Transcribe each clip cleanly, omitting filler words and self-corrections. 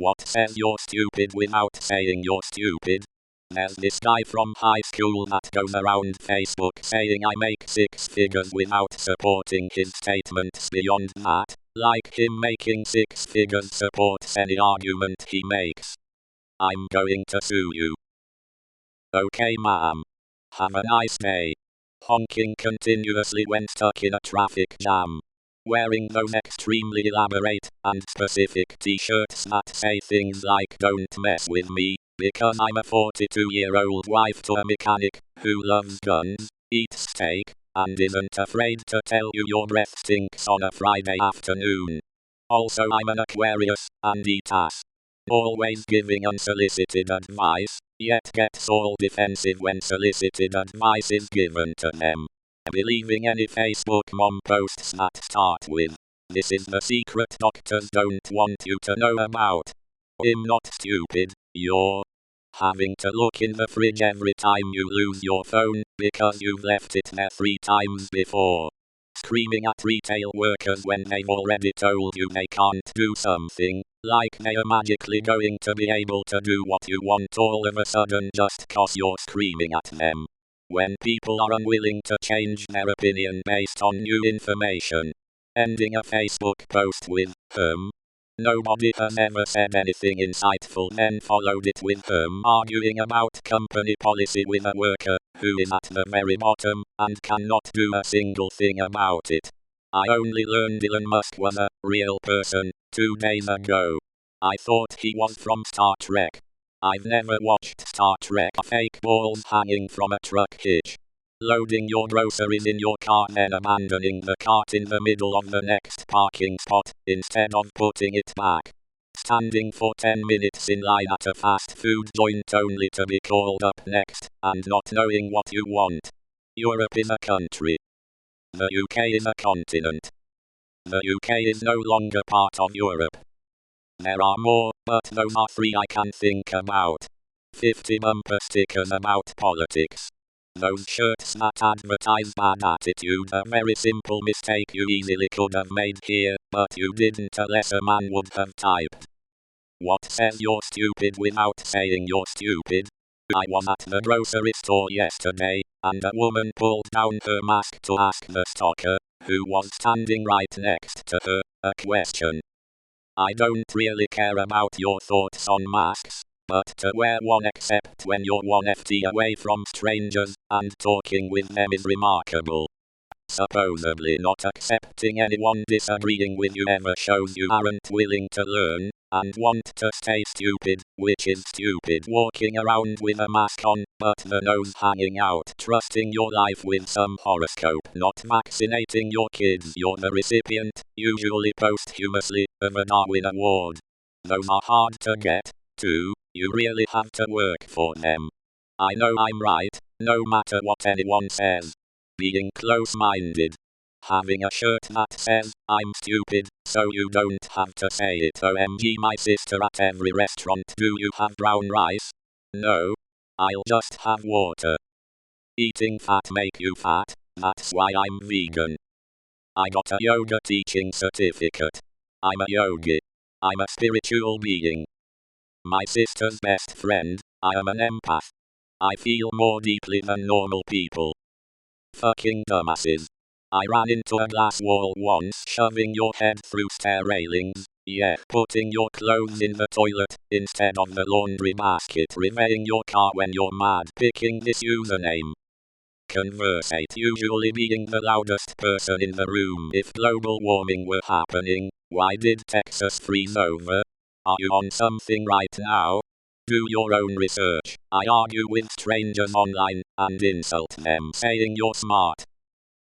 What says you're stupid without saying you're stupid? There's this guy from high school that goes around Facebook saying I make six figures without supporting his statements beyond that, like him making six figures supports any argument he makes. I'm going to sue you. Okay ma'am. Have a nice day. Honking continuously when stuck in a traffic jam. Wearing those extremely elaborate and specific t-shirts that say things like don't mess with me, because I'm a 42-year-old wife to a mechanic who loves guns, eats steak, and isn't afraid to tell you your breath stinks on a Friday afternoon. Also I'm an Aquarius, and eat ass. Always giving unsolicited advice, yet gets all defensive when solicited advice is given to them. Believing any Facebook mom posts that start with, "This is the secret doctors don't want you to know about." I'm not stupid, you're having to look in the fridge every time you lose your phone because you've left it there 3 times before. Screaming at retail workers when they've already told you they can't do something, like they are magically going to be able to do what you want all of a sudden just 'cause you're screaming at them. When people are unwilling to change their opinion based on new information. Ending a Facebook post with, nobody has ever said anything insightful, then followed it with, arguing about company policy with a worker who is at the very bottom and cannot do a single thing about it. I only learned Elon Musk was a real person 2 days ago. I thought he was from Star Trek. I've never watched Star Trek. Fake balls hanging from a truck hitch. Loading your groceries in your car then abandoning the cart in the middle of the next parking spot instead of putting it back. Standing for 10 minutes in line at a fast food joint only to be called up next and not knowing what you want. Europe is a country. The UK is a continent. The UK is no longer part of Europe. There are more, but those are 3 I can think about. 50 bumper stickers about politics. Those shirts that advertise bad attitude, a very simple mistake you easily could have made here, but you didn't, a lesser man would have typed. What says you're stupid without saying you're stupid? I was at the grocery store yesterday, and a woman pulled down her mask to ask the stocker, who was standing right next to her, a question. I don't really care about your thoughts on masks, but to wear one except when you're 1 ft away from strangers and talking with them is remarkable. Supposedly not accepting anyone disagreeing with you ever shows you aren't willing to learn and want to stay stupid, which is stupid walking around with a mask on but the nose hanging out, trusting your life with some horoscope, not vaccinating your kids. You're the recipient, usually posthumously, of a Darwin Award. Those are hard to get, too. You really have to work for them. I know I'm right, no matter what anyone says. Being close-minded. Having a shirt that says, I'm stupid, so you don't have to say it. OMG my sister at every restaurant. Do you have brown rice? No. I'll just have water. Eating fat make you fat, that's why I'm vegan. I got a yoga teaching certificate. I'm a yogi. I'm a spiritual being. My sister's best friend, I am an empath. I feel more deeply than normal people. Fucking dumbasses. I ran into a glass wall once, shoving your head through stair railings, yeah, putting your clothes in the toilet instead of the laundry basket, revving your car when you're mad, picking this username. Conversate, usually being the loudest person in the room. If global warming were happening, why did Texas freeze over? Are you on something right now? Do your own research. I argue with strangers online and insult them saying you're smart.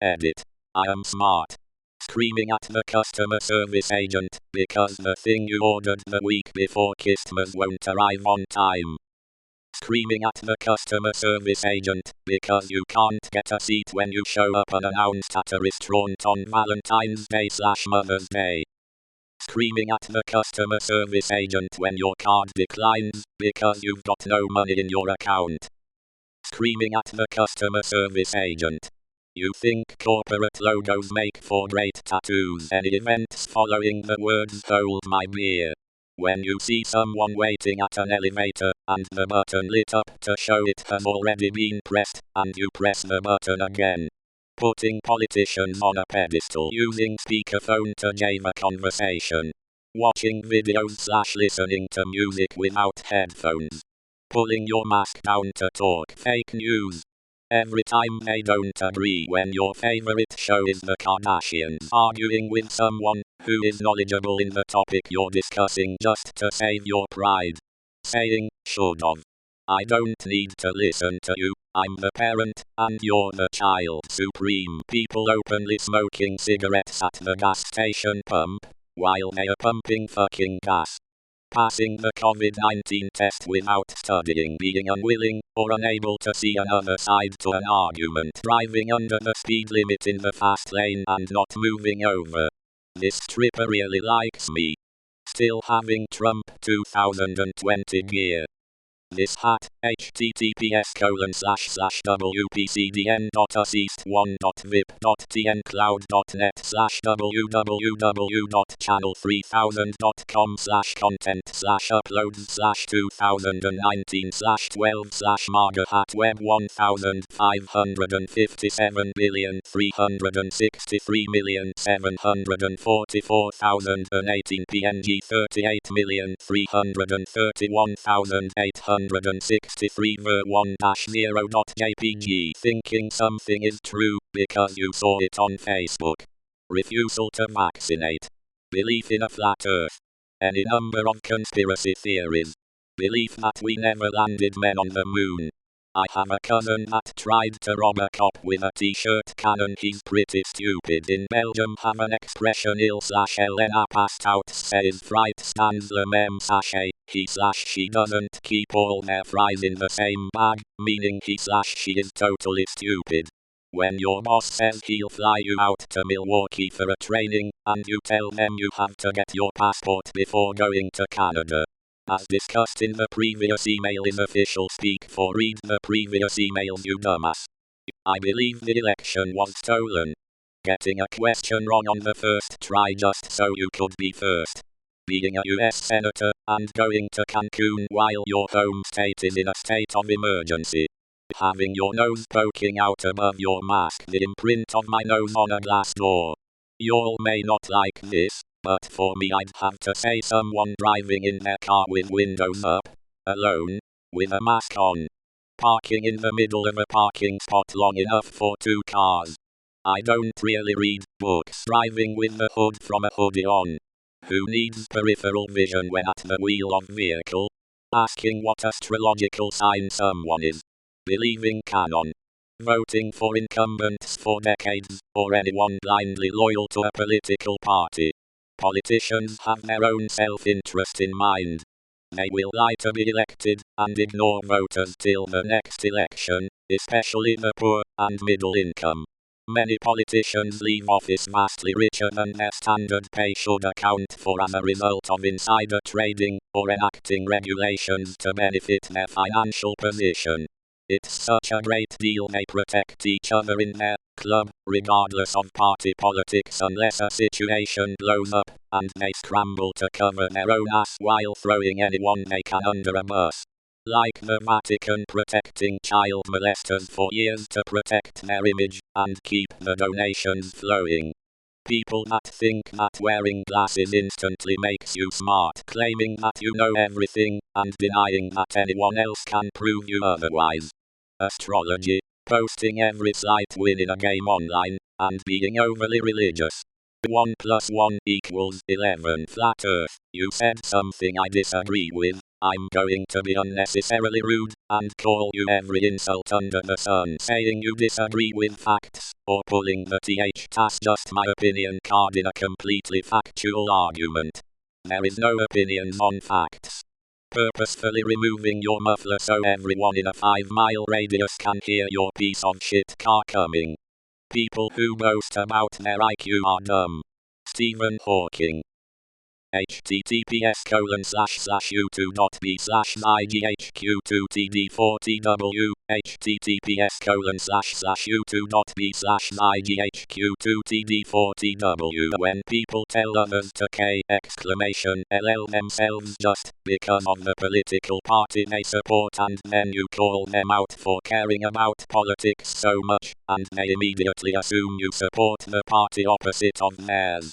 Edit. I am smart. Screaming at the customer service agent because the thing you ordered the week before Christmas won't arrive on time. Screaming at the customer service agent because you can't get a seat when you show up unannounced at a restaurant on Valentine's Day/Mother's Day. Screaming at the customer service agent when your card declines because you've got no money in your account. Screaming at the customer service agent. You think corporate logos make for great tattoos? Any events following the words "hold my beer"? When you see someone waiting at an elevator, and the button lit up to show it has already been pressed, and you press the button again. Putting politicians on a pedestal using speakerphone to jam a conversation. Watching videos/listening to music without headphones. Pulling your mask down to talk fake news. Every time they don't agree when your favorite show is the Kardashians arguing with someone who is knowledgeable in the topic you're discussing just to save your pride. Saying, should've. I don't need to listen to you, I'm the parent, and you're the child supreme. People openly smoking cigarettes at the gas station pump, while they are pumping fucking gas. Passing the COVID-19 test without studying, being unwilling or unable to see another side to an argument, driving under the speed limit in the fast lane and not moving over. This stripper really likes me. Still having Trump 2020 gear. This hat, https://www.assistwone.vip.tncloud.net/www.channel3000.com/content/uploads/2019/12/maga hat web 1557,363,744,018 png 38,331,863 ver1-0.jpg. Thinking something is true because you saw it on Facebook. Refusal to vaccinate. Belief in a flat earth. Any number of conspiracy theories. Belief that we never landed men on the moon. I have a cousin that tried to rob a cop with a t-shirt cannon. He's pretty stupid. In Belgium have an expression il/Elena passed out says fright stands le même sachet. He/she doesn't keep all their fries in the same bag, meaning he/she is totally stupid. When your boss says he'll fly you out to Milwaukee for a training, and you tell them you have to get your passport before going to Canada. As discussed in the previous email is official speak for read the previous email you dumbass. I believe the election was stolen. Getting a question wrong on the first try just so you could be first. Being a US senator and going to Cancun while your home state is in a state of emergency. Having your nose poking out above your mask, the imprint of my nose on a glass door. Y'all may not like this, but for me I'd have to say someone driving in their car with windows up, alone, with a mask on. Parking in the middle of a parking spot long enough for 2 cars. I don't really read books. Driving with the hood from a hoodie on. Who needs peripheral vision when at the wheel of vehicle? Asking what astrological sign someone is. Believing canon. Voting for incumbents for decades, or anyone blindly loyal to a political party. Politicians have their own self-interest in mind. They will lie to be elected, and ignore voters till the next election, especially the poor and middle income. Many politicians leave office vastly richer than their standard pay should account for as a result of insider trading, or enacting regulations to benefit their financial position. It's such a great deal they protect each other in their club, regardless of party politics unless a situation blows up, and they scramble to cover their own ass while throwing anyone they can under a bus. Like the Vatican protecting child molesters for years to protect their image, and keep the donations flowing. People that think that wearing glasses instantly makes you smart, claiming that you know everything, and denying that anyone else can prove you otherwise. Astrology, posting every slight win in a game online, and being overly religious. 1 + 1 = 11. Flat Earth. You said something I disagree with. I'm going to be unnecessarily rude, and call you every insult under the sun. Saying you disagree with facts, or pulling the "that's just my opinion" card in a completely factual argument. There is no opinions on facts. Purposefully removing your muffler so everyone in a 5-mile radius can hear your piece of shit car coming. People who boast about their IQ are dumb. Stephen Hawking. https://u2.b/nightghq2td4tw https://u2.b/nightghq2td4tw When people tell others to LL themselves just become of the political party they support, and then you call them out for caring about politics so much, and they immediately assume you support the party opposite of theirs.